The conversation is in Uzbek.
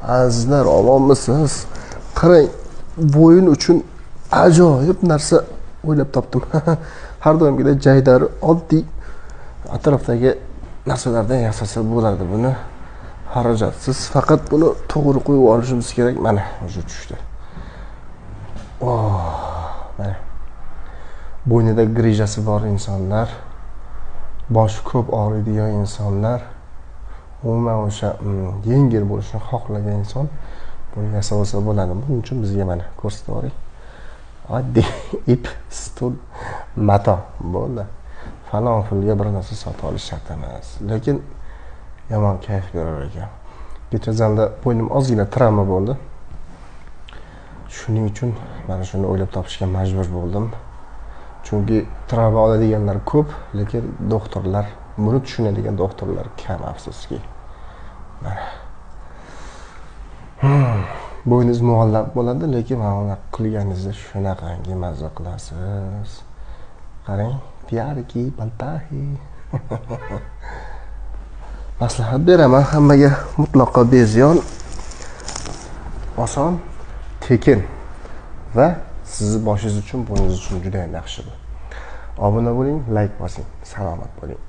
Azizlar, omonmisiz? Qarang, bo'yin uchun ajoyib narsa o'ylab topdim. Har doimgidek jaydari oddiy atrofdagi narsalardan yasasa bo'lardi buni. Xarajatsiz, faqat buni to'g'ri qo'yib olishimiz kerak. Mana, o'sha tushdi. Mana. Bo'ynida grijasi bor insonlar, boshi ko'p og'riydigan insonlar, umuman o'sha yengil bo'lishni xohlagan inson buni yasab olsa bo'ladi. Buning uchun bizga mana ko'rsatib yuboring. Oddiy ip, stul, mato bo'ldi. Falon pulga bir narsa sotib olish shart emas, lekin yomon kayf berar ekan. Kecha zalda bo'ynim ozgina travma bo'ldi. Shuning uchun mana shuni o'ylab topishga majbur bo'ldim. Chunki travma oladiganlar ko'p, lekin doktorlar, buni tushunadigan doktorlar kam, afsuski. Mana. Bo'yningiz muallaq bo'ladi, lekin mana qilganingizda shunaqangi mazza qilasiz. Qarang, tiyarki, baltahi. Maslahat beraman hammaga, mutlaqo beziyon, oson, tekin va sizni boshingiz uchun, bo'yningiz uchun juda ham yaxshi bu. Obuna bo'ling, like bosing, salomat bo'ling.